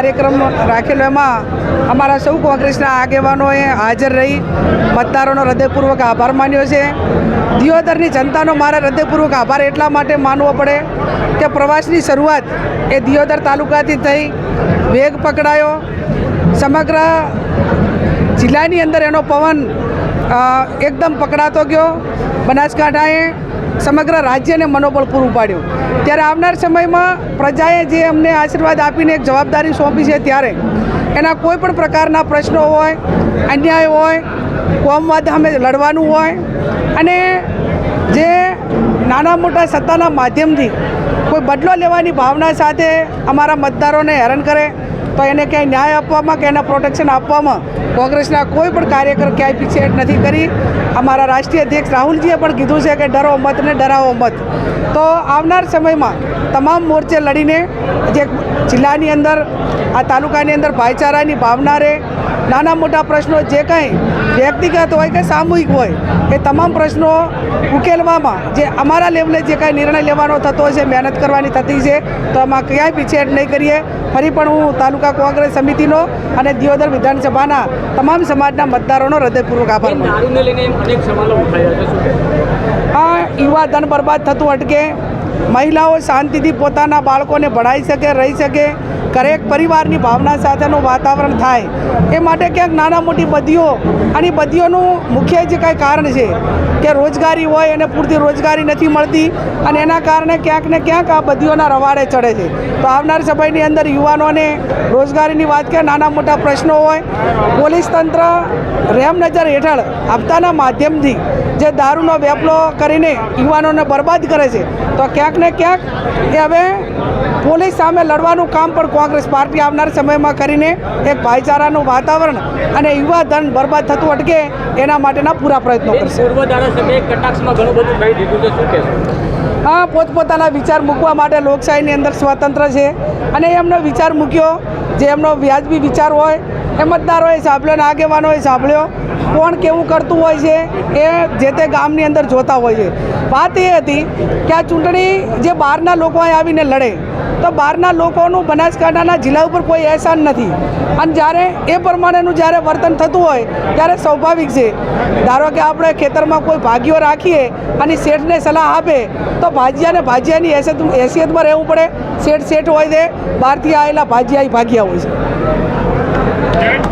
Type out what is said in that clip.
કાર્યક્રમ રાખેલો એમાં અમારા સૌ કોંગ્રેસના આગેવાનોએ હાજર રહી મતદારોનો હૃદયપૂર્વક આભાર માન્યો છે। દિયોદરની જનતાનો મારે હૃદયપૂર્વક આભાર એટલા માટે માનવો પડે કે પ્રવાસની શરૂઆત એ દિયોદર તાલુકાથી થઈ વેગ પકડાયો। સમગ્ર જિલ્લાની અંદર એનો પવન એકદમ પકડાતો ગયો। બનાસકાંઠાએ સમગ્ર રાજ્યને મનોબળ પૂરું પાડ્યું। ત્યારે આવનાર સમયમાં પ્રજાએ જે અમને આશીર્વાદ આપીને એક જવાબદારી સોંપી છે ત્યારે એના કોઈ પણ પ્રકારના પ્રશ્નો હોય, અન્યાય હોય, કોમવાદ અમે લડવાનું હોય અને જે નાના મોટા સત્તાના માધ્યમથી કોઈ બદલો લેવાની ભાવના સાથે અમારા મતદારોને હેરાન કરે તો એને ક્યાંય ન્યાય આપવામાં કે એના પ્રોટેક્શન આપવામાં કોંગ્રેસના કોઈ પણ કાર્યકર ક્યાંય પીછેહટ નથી કરી। અમારા રાષ્ટ્રીય અધ્યક્ષ રાહુલજીએ પણ કીધું છે કે ડરો મત ને ડરાવો મત। તો આવનાર સમયમાં તમામ મોરચે લડીને જે જિલ્લાની અંદર આ તાલુકાની અંદર ભાઈચારાની ભાવના રહે, નાના મોટા પ્રશ્નો જે કંઈ વ્યક્તિગત હોય કે સામૂહિક હોય એ તમામ પ્રશ્નો ઉકેલવામાં જે અમારા લેવલે જે કાંઈ નિર્ણય લેવાનો થતો હોય છે, મહેનત કરવાની થતી છે તો આમાં ક્યાંય પીછેહટ નહીં કરીએ। ફરી પણ હું તાલુકા કોંગ્રેસ સમિતિનો અને દિયોદર વિધાનસભાના તમામ સમાજના મતદારોનો હૃદયપૂર્વક આભાર માનું છું। યુવા ધન બરબાદ થતું અટકે, મહિલાઓ શાંતિથી પોતાના બાળકોને ભણાવી શકે, રહી શકે, દરેક પરિવારની ભાવના સાથેનું વાતાવરણ થાય એ માટે ક્યાંક નાના મોટી બદીઓ અને બદીઓનું મુખ્ય જે કાંઈ કારણ છે કે રોજગારી હોય અને પૂરતી રોજગારી નથી મળતી અને એના કારણે ક્યાંક ને ક્યાંક આ બદીઓના રવાડે ચડે છે। તો આવનાર સમયની અંદર યુવાનોને રોજગારીની વાત કે નાના મોટા પ્રશ્નો હોય, પોલીસ તંત્ર રેમ નજર હેઠળ હપ્તાના માધ્યમથી જે દારૂનો વેપલો કરીને યુવાનોને બરબાદ કરે છે તો ક્યાંક ને ક્યાંક એ હવે પોલીસ સામે લડવાનું કામ પણ કોંગ્રેસ પાર્ટી આવનાર સમયમાં કરીને એક ભાઈચારાનું વાતાવરણ અને યુવા ધન બરબાદ થતું અટકે એના માટેના પૂરા પ્રયત્નો કરશે। હા, પોતપોતાના વિચાર મૂકવા માટે લોકશાહીની અંદર સ્વતંત્ર છે અને એમનો વિચાર મૂક્યો, જે એમનો વ્યાજબી વિચાર હોય એ મતદારોએ સાંભળ્યો અને આગેવાનોએ સાંભળ્યો। કોણ કેવું કરતું હોય છે એ જે તે ગામની અંદર જોતા હોય છે। વાત એ હતી કે આ ચૂંટણી જે બહારના લોકો આવીને લડે તો બહારના લોકોનું બનાસકાંઠાના જિલ્લા ઉપર કોઈ અહેસાન નથી અને જ્યારે એ પ્રમાણેનું જ્યારે વર્તન થતું હોય ત્યારે સ્વાભાવિક છે। ધારો કે આપણે ખેતરમાં કોઈ ભાગીઓ રાખીએ અને શેઠને સલાહ આપે તો ભાજીયાની હેસિયતમાં રહેવું પડે। શેઠ હોય છે, બહારથી આવેલા ભાજીયા હોય છે।